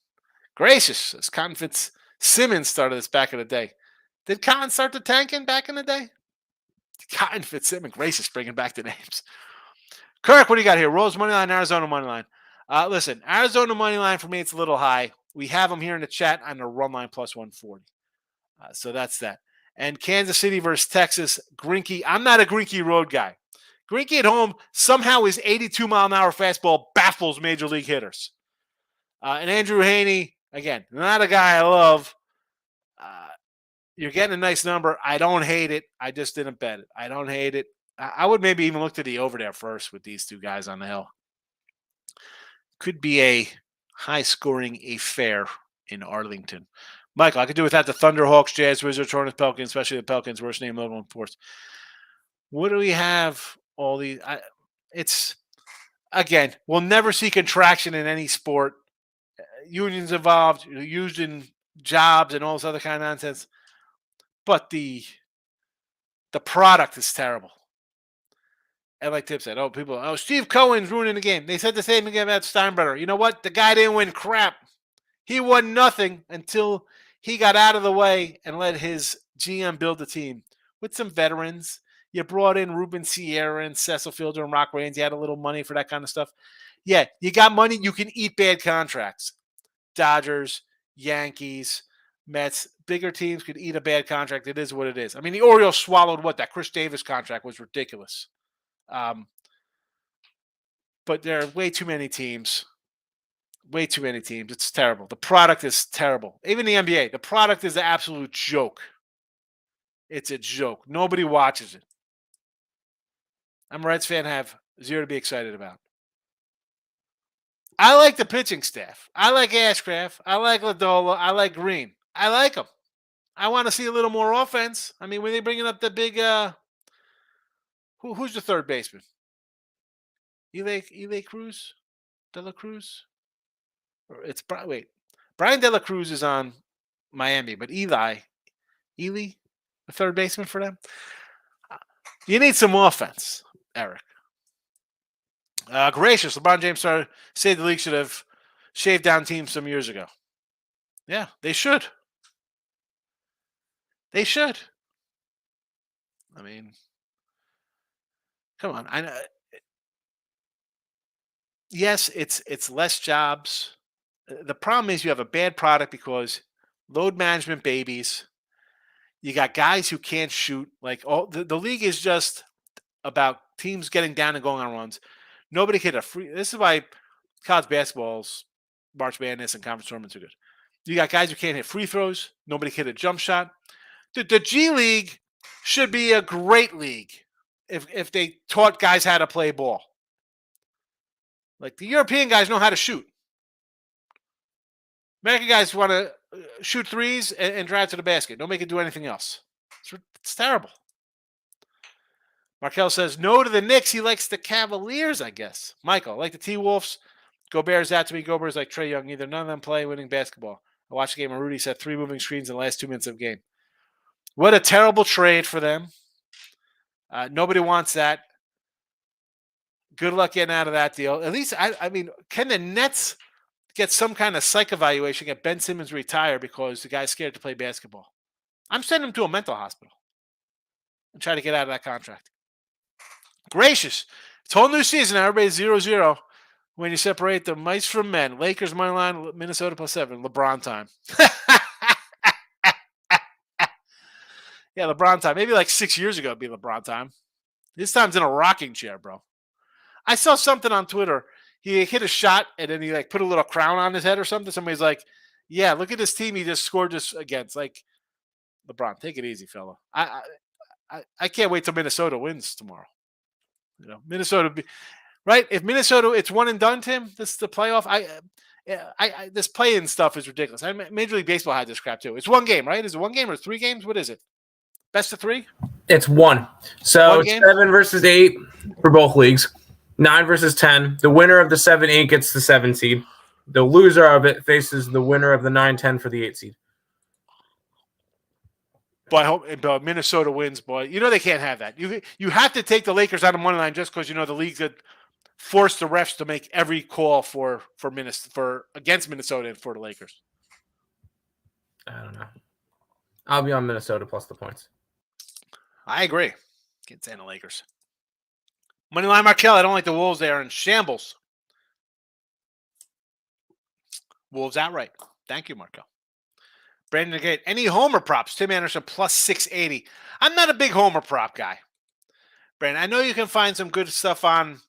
Gracious. As Cotton Fitzsimmons started this back in the day. Did Cotton start the tanking back in the day? Cotton Fitzsimmons. Gracious, bringing back the names. Kirk, what do you got here? Rose money line, Arizona money line. Listen, Arizona money line for me, it's a little high. We have them here in the chat on the run line plus 140. So that's that. And Kansas City versus Texas, Greinke. I'm not a Greinke road guy. Greinke at home, somehow his 82-mile-an-hour fastball baffles major league hitters. And Andrew Haney, again, not a guy I love. You're getting a nice number. I don't hate it. I just didn't bet it. I don't hate it. I would maybe even look to the over there first with these two guys on the hill. Could be a high-scoring affair in Arlington. Michael, I could do without the Thunderhawks, Jazz, Wizards, Hornets, Pelicans, especially the Pelicans, worst name logo in sports. What do we have? All these. Again, we'll never see contraction in any sport. unions involved, used in jobs and all this other kind of nonsense. But the product is terrible. And like Tip said, Steve Cohen's ruining the game. They said the same thing about Steinbrenner. You know what? The guy didn't win crap. He won nothing until he got out of the way and let his GM build the team with some veterans. You brought in Ruben Sierra and Cecil Fielder and Rock Raines. You had a little money for that kind of stuff. Yeah, you got money. You can eat bad contracts. Dodgers, Yankees, Mets, bigger teams could eat a bad contract. It is what it is. I mean, the Orioles swallowed what? That Chris Davis contract was ridiculous. But there are way too many teams. Way too many teams. It's terrible. The product is terrible. Even the NBA, the product is an absolute joke. It's a joke. Nobody watches it. I'm a Reds fan. Have zero to be excited about. I like the pitching staff. I like Ashcraft. I like Ladola. I like Green. I like them. I want to see a little more offense. I mean, when they bringing up the big, who's the third baseman? Eli Cruz, De La Cruz. It's Brian De La Cruz is on Miami, but Eli, the third baseman for them. You need some offense, Eric. Gracious, LeBron James said the league should have shaved down teams some years ago. Yeah, they should. They should. I mean, come on. I know. Yes, it's less jobs. The problem is you have a bad product because load management babies. You got guys who can't shoot. Like the league is just about teams getting down and going on runs. Nobody hit a free. This is why college basketball's March Madness and conference tournaments are good. You got guys who can't hit free throws. Nobody hit a jump shot. The G League should be a great league if they taught guys how to play ball. Like the European guys know how to shoot. American guys want to shoot threes and drive to the basket. Nobody can do anything else. It's terrible. Markel says no to the Knicks. He likes the Cavaliers, I guess. Michael, I like the T-Wolves. Gobert's out to me. Gobert's like Trae Young. Either none of them play winning basketball. I watched the game and Rudy set 3 moving screens in the last 2 minutes of the game. What a terrible trade for them. Nobody wants that. Good luck getting out of that deal. At least, I mean, can the Nets get some kind of psych evaluation, get Ben Simmons retired because the guy's scared to play basketball? I'm sending him to a mental hospital and try to get out of that contract. Gracious. It's a whole new season. Everybody's 0-0 when you separate the mice from men. Lakers money line, Minnesota +7. LeBron time. Yeah, LeBron time. Maybe like 6 years ago it'd be LeBron time. This time's in a rocking chair, bro. I saw something on Twitter. He hit a shot and then he like put a little crown on his head or something. Somebody's like, yeah, look at this team he just scored this against. Like, LeBron, take it easy, fella. I can't wait till Minnesota wins tomorrow. You know, Minnesota, right? If Minnesota, it's one and done, Tim. This is the playoff. This play-in stuff is ridiculous. Major League Baseball had this crap too. It's one game, right? Is it one game or 3 games? What is it? Best of 3? It's 1. So it's 7 versus 8 for both leagues. 9 versus 10. The winner of the 7-8 gets the 7 seed. The loser of it faces the winner of the 9-10 for the 8 seed. But I hope Minnesota wins, boy. You know they can't have that. You have to take the Lakers out of money line just because you know the league could force the refs to make every call for against Minnesota and for the Lakers. I don't know. I'll be on Minnesota plus the points. I agree. Can't stand the Lakers. Moneyline Markel, I don't like the Wolves. They are in shambles. Wolves outright. Thank you, Markel. Brandon Gate, any homer props? Tim Anderson plus 680. I'm not a big homer prop guy. Brandon, I know you can find some good stuff on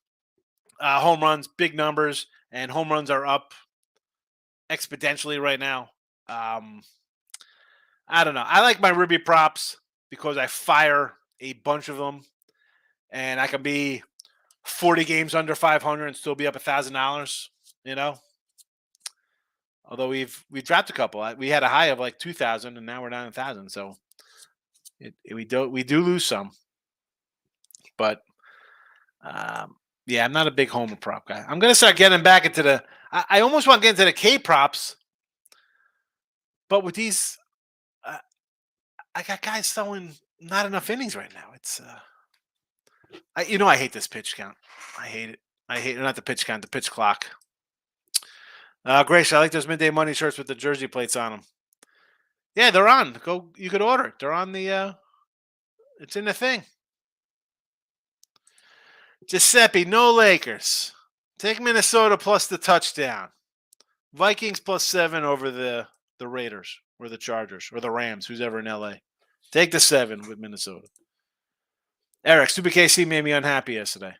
home runs, big numbers, and home runs are up exponentially right now. I don't know. I like my Ruby props because I fire a bunch of them, and I can be 40 games under 500 and still be up $1,000. You know. Although we dropped a couple, we had a high of like 2,000, and now we're down 1,000. So we do lose some, but yeah, I'm not a big homer prop guy. I'm gonna start getting back into the. I almost want to get into the K props, but with these, I got guys throwing not enough innings right now. It's I hate this pitch count. I hate it. I hate not the pitch count, the pitch clock. Grace, I like those midday money shirts with the jersey plates on them. Yeah, they're on. Go, you could order it. They're on the. It's in the thing. Giuseppe, no Lakers. Take Minnesota plus the touchdown. Vikings plus 7 over the Raiders or the Chargers or the Rams, who's ever in LA. Take the 7 with Minnesota. Eric, Super KC made me unhappy yesterday.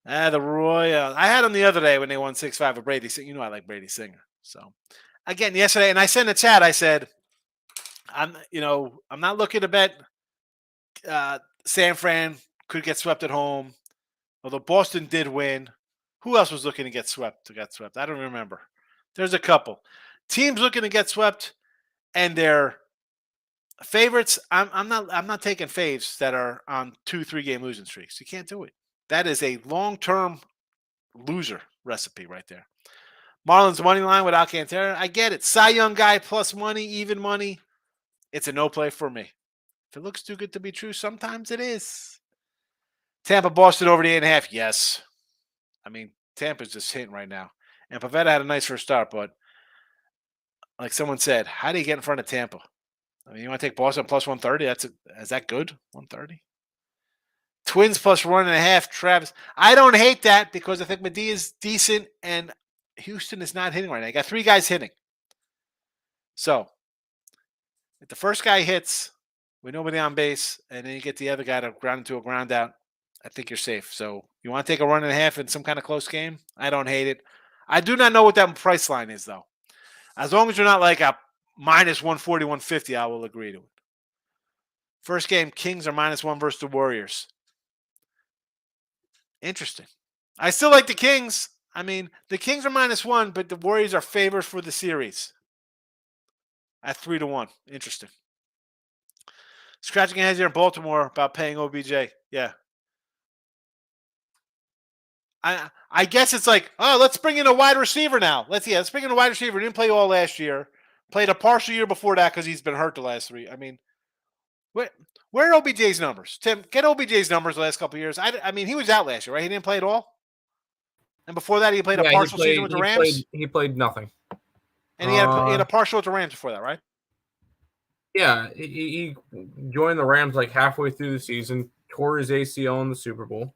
The Royals. I had them the other day when they won 6-5 with Brady. You know I like Brady Singer. So, again, yesterday, and I sent a chat. I said, I'm not looking to bet San Fran could get swept at home, although Boston did win. Who else was looking to get swept? I don't remember. There's a couple teams looking to get swept, and they're favorites. I'm not taking faves that are on 2-3 game losing streaks. You can't do it. That is a long-term loser recipe right there. Marlins money line with Alcantara. I get it. Cy Young guy plus money, even money. It's a no play for me. If it looks too good to be true, sometimes it is. Tampa Boston over the 8.5. Yes. I mean, Tampa's just hitting right now. And Pavetta had a nice first start, but like someone said, how do you get in front of Tampa? I mean, you want to take Boston plus 130? Is that good? 130? Twins plus 1.5. Travis. I don't hate that because I think Medea is decent and Houston is not hitting right now. You got 3 guys hitting. So, if the first guy hits with nobody on base, and then you get the other guy to ground into a ground out, I think you're safe. So, you want to take a 1.5 in some kind of close game? I don't hate it. I do not know what that price line is, though. As long as you're not like a minus 140, 150, I will agree to it. First game, Kings are -1 versus the Warriors. Interesting. I still like the Kings. I mean, the Kings are -1, but the Warriors are favorites for the series at 3-1. Interesting. Scratching heads here in Baltimore about paying OBJ. Yeah. I guess it's like, oh, let's bring in a wide receiver now. Let's bring in a wide receiver. Didn't play all last year. Played a partial year before that because he's been hurt the last 3. I mean, where are OBJ's numbers? Tim, get OBJ's numbers the last couple of years. I mean, he was out last year, right? He didn't play at all. And before that, he played a partial season with the Rams. He played nothing. And he had a partial with the Rams before that, right? Yeah, he joined the Rams like halfway through the season, tore his ACL in the Super Bowl.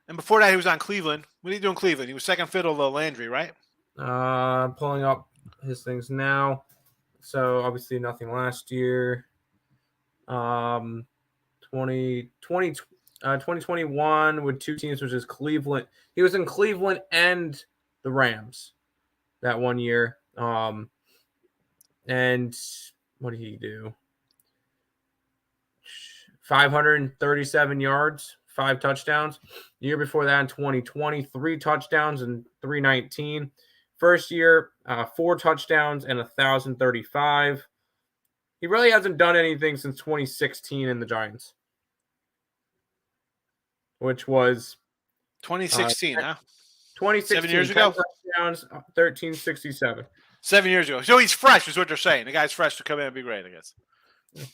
And before that, he was on Cleveland. What did he do in Cleveland? He was second fiddle to Landry, right? Pulling up his things now. So, obviously, nothing last year. 2021 with 2 teams, which is Cleveland. He was in Cleveland and the Rams that one year. And what did he do? 537 yards, 5 touchdowns. The year before that in 2020, 3 touchdowns and 319. First year, 4 touchdowns and 1,035. He really hasn't done anything since 2016 in the Giants, which was 2016, huh? 2016. 7 years ago. Touchdowns, 1367. 7 years ago. So he's fresh, is what they're saying. The guy's fresh to come in and be great, I guess. Oh,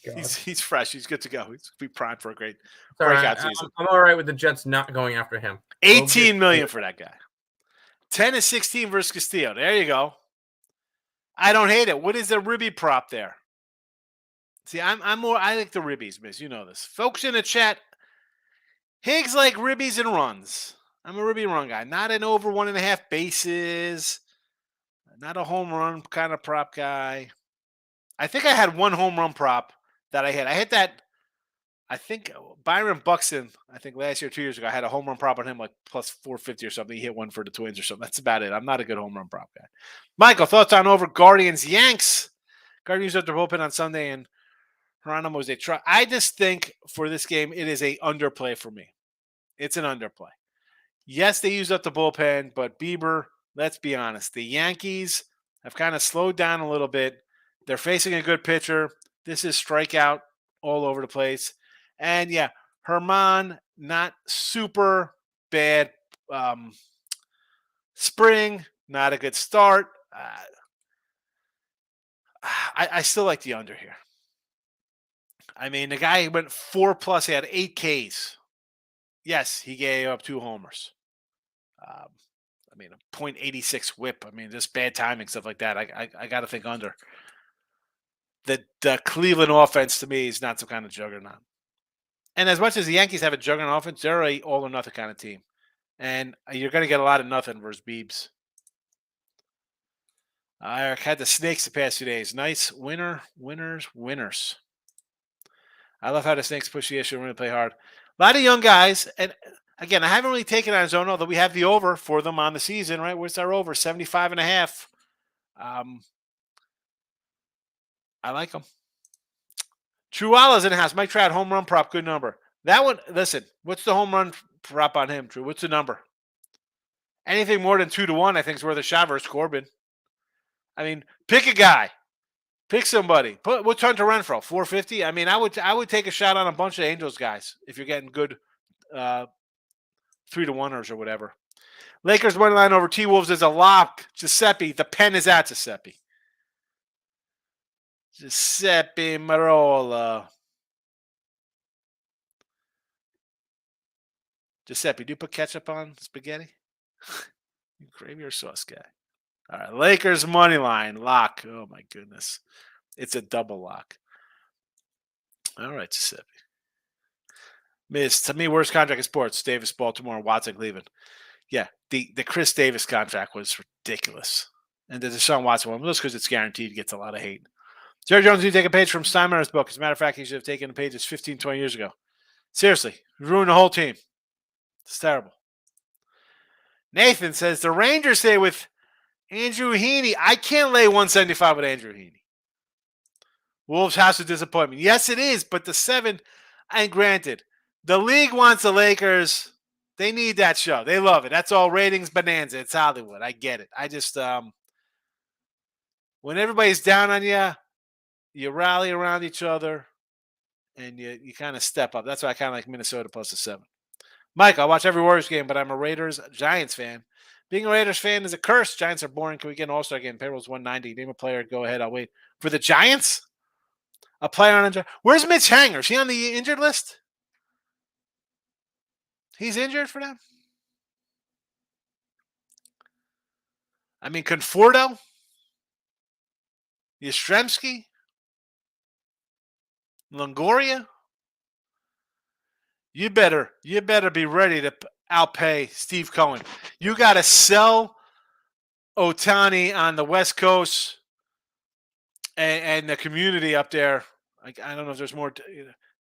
he's fresh. He's good to go. He's be primed for a great breakout season. I'm all right with the Jets not going after him. 18 million for that guy. 10-16 versus Castillo. There you go. I don't hate it. What is the Ribby prop there? See, I like the Ribbies, miss. You know this. Folks in the chat, Higgs like Ribbies and runs. I'm a Ribby run guy. Not an over 1.5 bases. Not a home run kind of prop guy. I think I had one home run prop that I hit. I hit that, I think Byron Buxton, I think last year, 2 years ago, I had a home run prop on him like plus 450 or something. He hit one for the Twins or something. That's about it. I'm not a good home run prop guy. Michael, thoughts on over Guardians Yanks? Guardians at their bullpen on Sunday and Geronimo's a try. I just think for this game, it is a underplay for me. It's an underplay. Yes, they used up the bullpen, but Bieber, let's be honest. The Yankees have kind of slowed down a little bit. They're facing a good pitcher. This is strikeout all over the place. And, yeah, Herman, not super bad spring, Not a good start. I still like the under here. I mean, the guy went 4+. He had 8 Ks. Yes, he gave up 2 homers. I mean, a .86 whip. I mean, just bad timing, stuff like that. I got to think under. The Cleveland offense, to me, is not some kind of juggernaut. And as much as the Yankees have a juggernaut offense, they're a all-or-nothing kind of team. And you're going to get a lot of nothing versus Beebs. I had the Snakes the past 2 days. Nice winners. I love how the Snakes push the issue and really play hard. A lot of young guys. And again, I haven't really taken Arizona, although we have the over for them on the season, right? What's our over? 75.5. I like them. Truala's in the house. Mike Trout, home run prop, good number. That one, listen, what's the home run prop on him, True? What's the number? Anything more than 2-1, I think, is worth a shot versus Corbin. I mean, pick a guy. Pick somebody. What's Hunter Renfroe? 450? I mean, I would take a shot on a bunch of Angels guys if you're getting good 3-1ers or whatever. Lakers money line over T-Wolves is a lock. Giuseppe, the pen is at Giuseppe. Giuseppe Marola. Giuseppe, do you put ketchup on spaghetti? You gravy or sauce guy? All right, Lakers money line lock. Oh my goodness, it's a double lock. All right, Giuseppe. Miss, to me, worst contract in sports: Davis, Baltimore, Watson, Cleveland. Yeah, the Chris Davis contract was ridiculous, and the Deshaun Watson one, just because it's guaranteed, gets a lot of hate. Jerry Jones, you take a page from Steinmeyer's book. As a matter of fact, he should have taken the pages 15, 20 years ago. Seriously, ruined the whole team. It's terrible. Nathan says the Rangers stay with Andrew Heaney. I can't lay 175 with Andrew Heaney. Wolves house of disappointment. Yes, it is, but the 7, and granted, the league wants the Lakers. They need that show. They love it. That's all ratings bonanza. It's Hollywood. I get it. I just, when everybody's down on you, you rally around each other, and you kind of step up. That's why I kind of like Minnesota plus the 7. Mike, I watch every Warriors game, but I'm a Raiders-Giants fan. Being a Raiders fan is a curse. Giants are boring. Can we get an All-Star game? Payroll's 190. Name a player. Go ahead. I'll wait. For the Giants? A player on injured. Where's Mitch Hanger? Is he on the injured list? He's injured for them? I mean, Conforto? Yastrzemski? Longoria? You better be ready to outpay Steve Cohen. You got to sell Ohtani on the West Coast and the community up there. Like, I don't know if there's more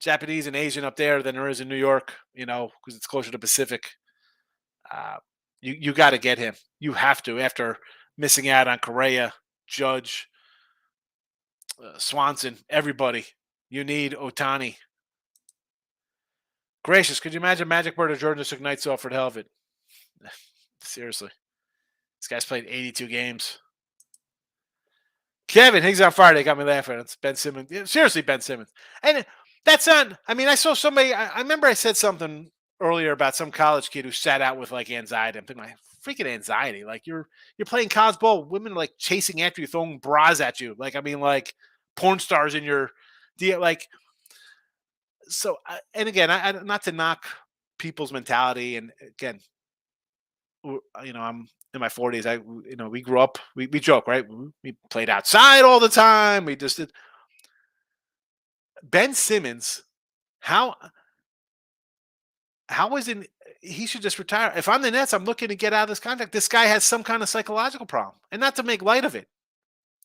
Japanese and Asian up there than there is in New York, because it's closer to Pacific. You got to get him. You have to, after missing out on Correa, Judge, Swanson, everybody. You need Ohtani. Gracious, could you imagine Magic Bird or Jordan just took nights off for the hell of it? Seriously. This guy's played 82 games. Kevin, Higgs on Friday got me laughing. It's Ben Simmons. Seriously, Ben Simmons. And that's not, I mean, I saw somebody, I remember I said something earlier about some college kid who sat out with like anxiety. I'm thinking, my freaking anxiety. Like you're playing college ball. Women are like chasing after you, throwing bras at you. Like, I mean, like porn stars in your, like, so, and again, I not to knock people's mentality. And again, I'm in my 40s. We grew up, we joke, right? We played outside all the time. We just did. Ben Simmons, how isn't he should just retire? If I'm the Nets, I'm looking to get out of this contract. This guy has some kind of psychological problem, and not to make light of it.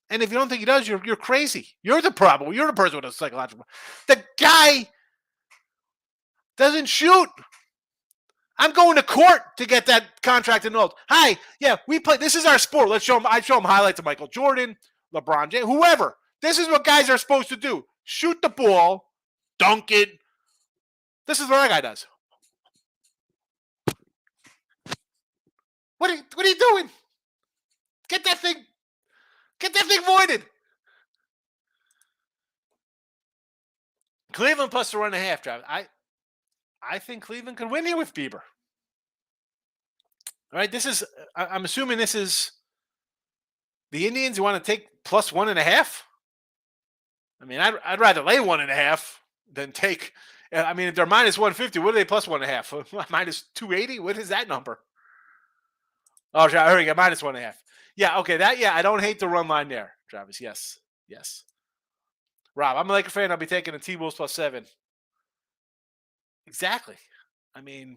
And if you don't think he does, you're crazy. You're the problem. You're the person with a psychological problem. The guy doesn't shoot. I'm going to court to get that contract annulled. Hi, yeah, we play. This is our sport. Let's show him. I show him highlights of Michael Jordan, LeBron James, whoever. This is what guys are supposed to do: shoot the ball, dunk it. This is what that guy does. What are you doing? Get that thing voided. Cleveland plus the 1.5, Travis. I think Cleveland can win here with Bieber. All right, I'm assuming this is The Indians, you want to take plus 1.5? I mean, I'd rather lay 1.5 than take. I mean, if they're minus 150, what are they plus 1.5? Minus 280? What is that number? Oh, I heard you got minus 1.5. Yeah, okay. I don't hate the run line there, Travis. Yes. Rob, I'm a Laker fan. I'll be taking the T-Wolves plus 7. Exactly. I mean,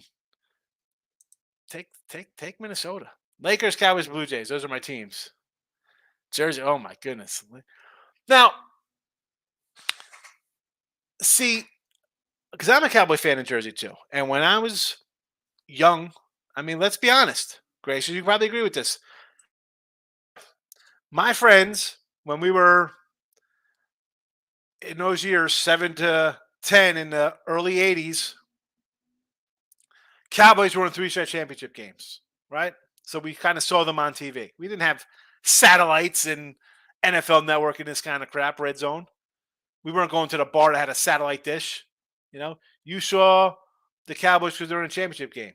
take Minnesota. Lakers, Cowboys, Blue Jays. Those are my teams. Jersey. Oh my goodness. Now, see, because I'm a Cowboy fan in Jersey too, and when I was young, I mean, let's be honest, Grace, you probably agree with this. My friends, when we were in those years, 7 to 10 in the early 80s, Cowboys were in 3 straight championship games, right? So we kind of saw them on TV. We didn't have satellites and NFL Network and this kind of crap, Red Zone. We weren't going to the bar that had a satellite dish. You saw the Cowboys because they're in a championship game.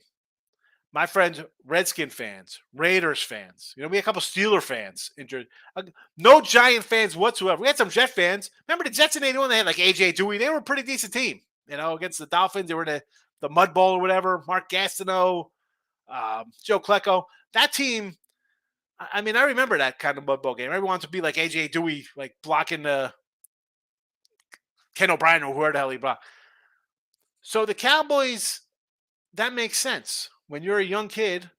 My friends, Redskin fans, Raiders fans. We had a couple Steeler fans in Jersey. No Giant fans whatsoever. We had some Jet fans. Remember the Jets in 81? They had like A.J. Dewey. They were a pretty decent team. Against the Dolphins. They were in the Mud Bowl or whatever. Mark Gastineau, Joe Klecko. That team, I mean, I remember that kind of Mud Bowl game. Everyone wants to be like A.J. Dewey, like blocking the Ken O'Brien or whoever the hell he blocked. So the Cowboys, that makes sense. When you're a young kid,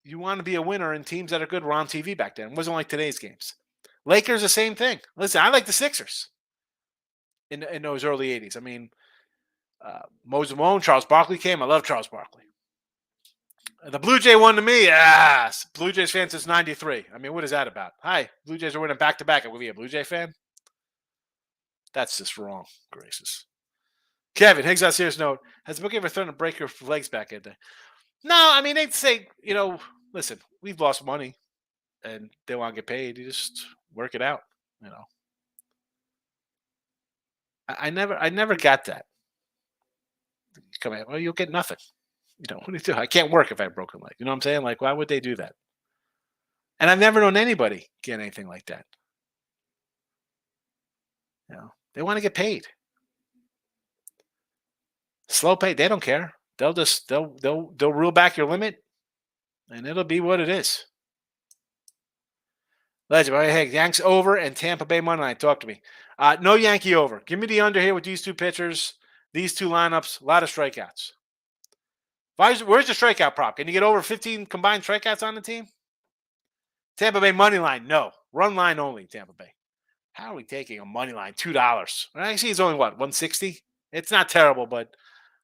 you want to be a winner, and teams that are good were on TV back then. It wasn't like today's games. Lakers, the same thing. Listen, I like the Sixers in those early 80s. I mean, Moses Malone, Charles Barkley came. I love Charles Barkley. The Blue Jay one to me, Blue Jays fan since 93. I mean, what is that about? Hi, Blue Jays are winning back-to-back. Will you be a Blue Jay fan? That's just wrong, Gracious. Kevin, Higgs on serious note, has the book ever thrown to break your legs back in there? No, I mean, they'd say, listen, we've lost money and they want to get paid. You just work it out, I never got that. You come out, well, you'll get nothing. What do you do? I can't work if I have a broken leg. You know what I'm saying? Like, why would they do that? And I've never known anybody get anything like that. They want to get paid. Slow pay, they don't care. They'll reel back your limit, and it'll be what it is. Legend, hey, Yanks over and Tampa Bay money line. Talk to me. No Yankee over. Give me the under here with these 2 pitchers, these 2 lineups. A lot of strikeouts. Where's the strikeout prop? Can you get over 15 combined strikeouts on the team? Tampa Bay money line, no. Run line only, Tampa Bay. How are we taking a money line? $2. I see it's only, what, 160? It's not terrible, but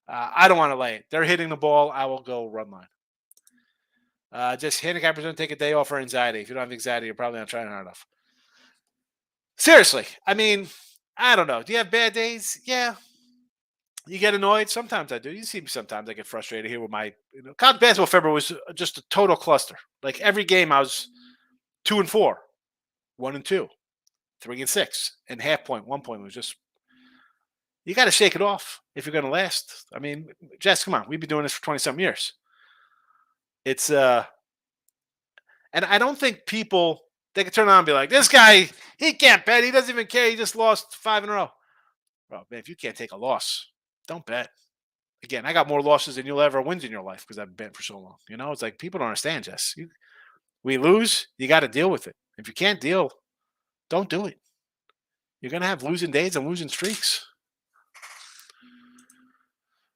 I don't want to lay it. They're hitting the ball. I will go run line. Just handicappers don't take a day off for anxiety. If you don't have anxiety, you're probably not trying hard enough. Seriously, I mean, I don't know. Do you have bad days? Yeah. You get annoyed? Sometimes I do. You see me sometimes. I get frustrated here with my college basketball. February was just a total cluster. Like every game, I was 2-4, 1-2, 3-6, and half point, 1 point was just. You got to shake it off if you're going to last. I mean, Jess, come on. We've been doing this for 20-something years. It's and I don't think people, they can turn on and be like, this guy, he can't bet. He doesn't even care. He just lost 5 in a row. Bro, man, if you can't take a loss, don't bet. Again, I got more losses than you'll ever win in your life because I've been for so long. It's like people don't understand, Jess. We lose, you got to deal with it. If you can't deal, don't do it. You're going to have losing days and losing streaks.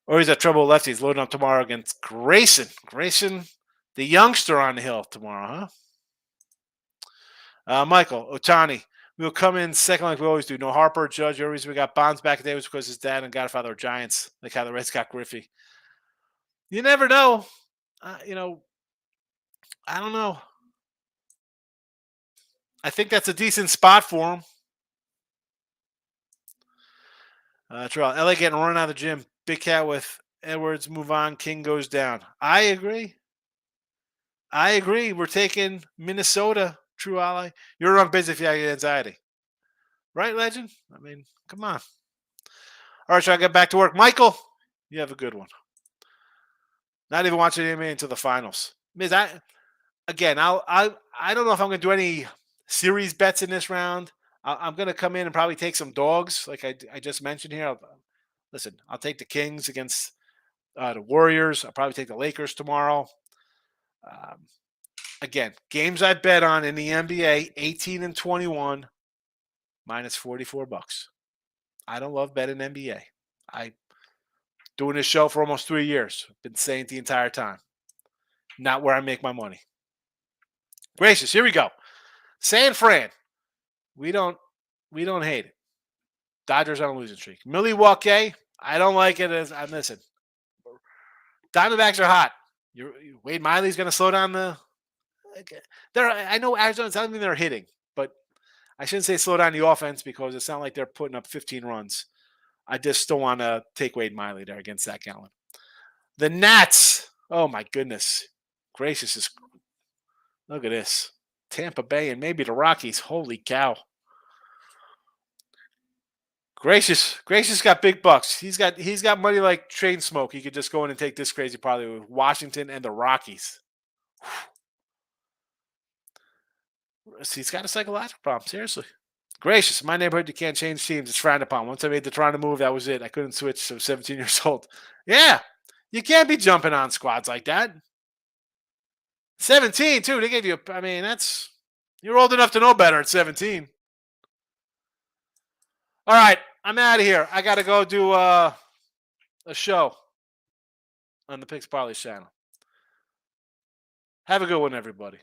Or he's at trouble lefties loading up tomorrow against Grayson. Grayson, the youngster on the hill tomorrow, huh? Michael, Otani. We'll come in second like we always do. No Harper, Judge. The reason we got Bonds back today was because his dad and Godfather are Giants, like how the Reds got Griffey. You never know. I don't know. I think that's a decent spot for him. Terrell, LA getting run out of the gym. Big Cat with Edwards, move on. King goes down. I agree. We're taking Minnesota, true ally. You're wrong business if you have anxiety. Right, Legend? I mean, come on. All right, so I get back to work. Michael, you have a good one. Not even watching anime until the finals. Miz, I don't know if I'm going to do any series bets in this round. I'm going to come in and probably take some dogs, like I just mentioned here. Listen, I'll take the Kings against the Warriors. I'll probably take the Lakers tomorrow. Again, games I bet on in the NBA, 18 and 21, minus $44. I don't love betting NBA. I doing this show for almost 3 years. Been saying it the entire time. Not where I make my money. Gracious, here we go. San Fran. We don't hate it. Dodgers on a losing streak. Milwaukee, I don't like it as I'm missing. Diamondbacks are hot. Wade Miley's going to slow down the. I know Arizona's telling me they're hitting, but I shouldn't say slow down the offense because it sounds like they're putting up 15 runs. I just don't want to take Wade Miley there against Zach Gallen. The Nats. Oh my goodness, gracious! Look at this. Tampa Bay and maybe the Rockies. Holy cow. Gracious got big bucks. He's got money like train smoke. He could just go in and take this crazy parlay with Washington and the Rockies. He's got a psychological problem. Seriously. Gracious. In my neighborhood, you can't change teams. It's frowned upon. Once I made the Toronto move, that was it. I couldn't switch. So 17 years old. Yeah. You can't be jumping on squads like that. 17, too. They gave you, you're old enough to know better at 17. All right. I'm out of here. I got to go do a show on the Picks Parlay channel. Have a good one, everybody.